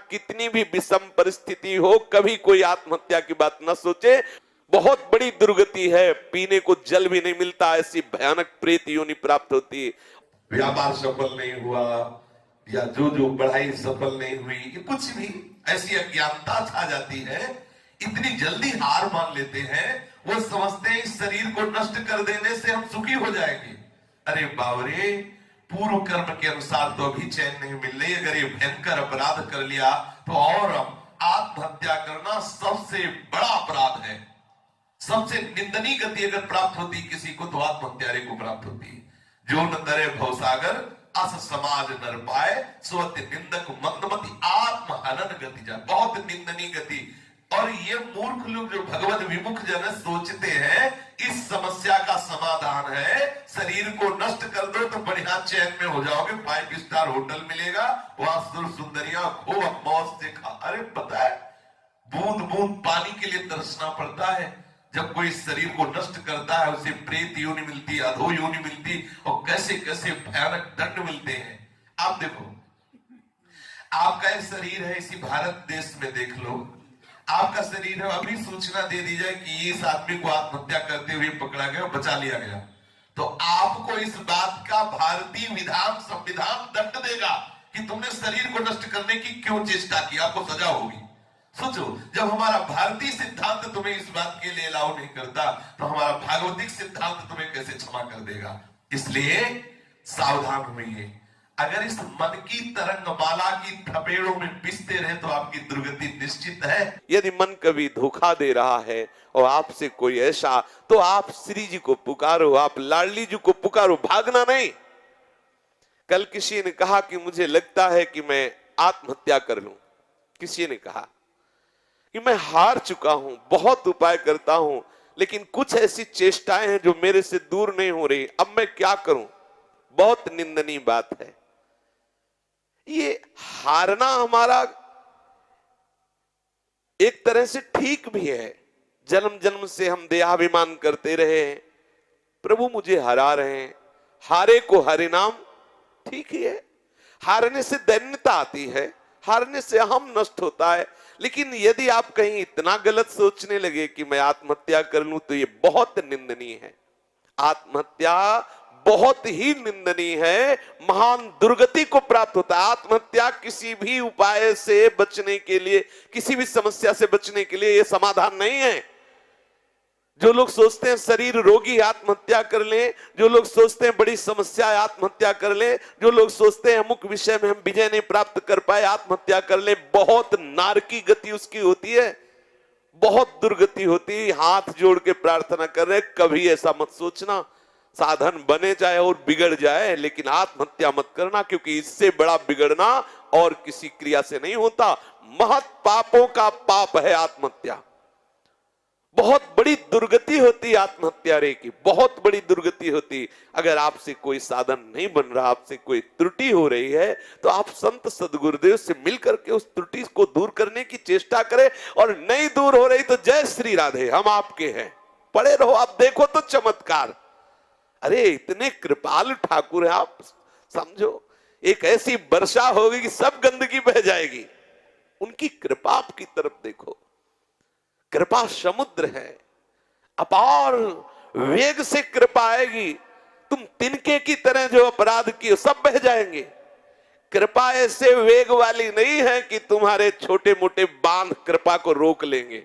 कितनी भी विषम परिस्थिति हो, कभी कोई आत्महत्या की बात न सोचे। बहुत बड़ी दुर्गति है, पीने को जल भी नहीं मिलता, ऐसी भयानक प्रेत योनि प्राप्त होती है। व्यापार सफल नहीं हुआ या जो पढ़ाई सफल नहीं हुई, ये कुछ भी ऐसी अज्ञानता छा जाती है, इतनी जल्दी हार मान लेते हैं, वो समझते हैं इस शरीर को नष्ट कर देने से हम सुखी हो जाएंगे। अरे बावरे, पूर्व कर्म के अनुसार तो अभी चैन नहीं मिल रही। अगर ये भयंकर अपराध कर लिया तो और आत्महत्या करना सबसे बड़ा अपराध है। सबसे निंदनीय गति अगर प्राप्त होती किसी को तो आत्महत्या को प्राप्त होती है। जो न तरे भवसागर अस समाज नर पाए, सो अति निंदक मंदमति आत्म हनन गति जा। बहुत निंदनीय गति। और ये मूर्ख लोग जो भगवत विमुख जन सोचते हैं इस समस्या का समाधान है शरीर को नष्ट कर दो तो बढ़िया चैन में हो जाओगे, 5 स्टार होटल मिलेगा, वहां सुर सुंदरिया खूब मौज से खा। अरे पता है, बूंद बूंद पानी के लिए तरसना पड़ता है। जब कोई शरीर को नष्ट करता है उसे प्रेत योनि मिलती, अधो योनि मिलती, और कैसे कैसे भयानक दंड मिलते हैं। आप देखो, आपका एक शरीर है, इसी भारत देश में देख लो, आपका शरीर है, अभी सूचना दे दी जाए कि इस आदमी को आत्महत्या करते हुए पकड़ा गया, बचा लिया गया, तो आपको इस बात का भारतीय विधान संविधान दंड देगा कि तुमने शरीर को नष्ट करने की क्यों चेष्टा की, आपको सजा होगी। सोचो, जब हमारा भारतीय सिद्धांत तुम्हें इस बात के लिए अलाउ नहीं करता तो हमारा भागवतिक सिद्धांत तुम्हें कैसे क्षमा कर देगा। इसलिए सावधान होइए। अगर इस मन की तरंगमाला की थपेड़ों में पिसते रहे तो आपकी दुर्गति निश्चित है। यदि मन कभी धोखा दे रहा है और आपसे कोई ऐसा, तो आप श्री जी को पुकारो, आप लाडली जी को पुकारो, भागना नहीं। कल किसी ने कहा कि मुझे लगता है कि मैं आत्महत्या कर लूं। किसी ने कहा कि मैं हार चुका हूं, बहुत उपाय करता हूं, लेकिन कुछ ऐसी चेष्टाएं हैं जो मेरे से दूर नहीं हो रही, अब मैं क्या करूं। बहुत निंदनीय बात है। ये हारना हमारा एक तरह से ठीक भी है। जन्म जन्म से हम देहाभिमान करते रहे हैं, प्रभु मुझे हरा रहे हैं, हारे को हरे नाम, ठीक ही है। हारने से दैन्यता आती है, हारने से हम नष्ट होता है। लेकिन यदि आप कहीं इतना गलत सोचने लगे कि मैं आत्महत्या कर लूं तो ये बहुत निंदनीय है। आत्महत्या बहुत ही निंदनीय है, महान दुर्गति को प्राप्त होता है। आत्महत्या किसी भी उपाय से बचने के लिए, किसी भी समस्या से बचने के लिए यह समाधान नहीं है। जो लोग सोचते हैं शरीर रोगी आत्महत्या कर लें, जो लोग सोचते हैं बड़ी समस्या है आत्महत्या कर लें, जो लोग सोचते हैं अमुक विषय में हम विजय नहीं प्राप्त कर पाए आत्महत्या कर लें, बहुत नारकी गति उसकी होती है, बहुत दुर्गति होती है। हाथ जोड़ के प्रार्थना कर रहे, कभी ऐसा मत सोचना, साधन बने जाए और बिगड़ जाए, लेकिन आत्महत्या मत करना, क्योंकि इससे बड़ा बिगड़ना और किसी क्रिया से नहीं होता। महत पापों का पाप है आत्महत्या। बहुत बड़ी दुर्गति होती आत्महत्या रे की, बहुत बड़ी दुर्गति होती। अगर आपसे कोई साधन नहीं बन रहा, आपसे कोई त्रुटि हो रही है, तो आप संत सदगुरुदेव से मिलकर के उस त्रुटि को दूर करने की चेष्टा करें। और नहीं दूर हो रही तो जय श्री राधे, हम आपके हैं, पड़े रहो, आप देखो तो चमत्कार। अरे इतने कृपालु ठाकुर है आप, समझो एक ऐसी वर्षा होगी कि सब गंदगी बह जाएगी। उनकी कृपा आपकी तरफ देखो, कृपा समुद्र है, अपार वेग से कृपा आएगी। तुम तिनके की तरह जो अपराध किए सब बह जाएंगे। कृपा ऐसे वेग वाली नहीं है कि तुम्हारे छोटे मोटे बांध कृपा को रोक लेंगे।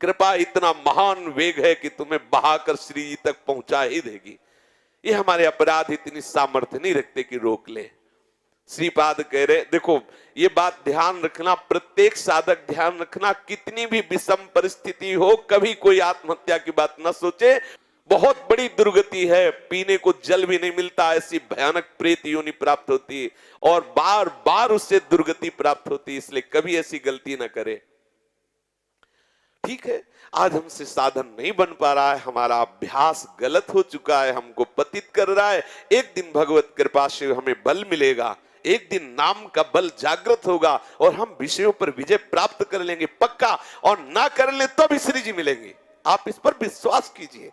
कृपा इतना महान वेग है कि तुम्हें बहाकर श्री जी तक पहुंचा ही देगी। ये हमारे अपराध इतनी सामर्थ्य नहीं रखते कि रोक ले। श्रीपाद कह रहे, देखो ये बात ध्यान रखना, प्रत्येक साधक ध्यान रखना, कितनी भी विषम परिस्थिति हो कभी कोई आत्महत्या की बात न सोचे। बहुत बड़ी दुर्गति है, पीने को जल भी नहीं मिलता, ऐसी भयानक प्रेत योनि प्राप्त होती है और बार बार उससे दुर्गति प्राप्त होती है। इसलिए कभी ऐसी गलती न करे। ठीक है, आज हमसे साधन नहीं बन पा रहा है, हमारा अभ्यास गलत हो चुका है, हमको पतित कर रहा है। एक दिन भगवत कृपा से हमें बल मिलेगा, एक दिन नाम का बल जागृत होगा और हम विषयों पर विजय प्राप्त कर लेंगे पक्का। और ना कर ले तो भी श्री जी मिलेंगे, आप इस पर विश्वास कीजिए।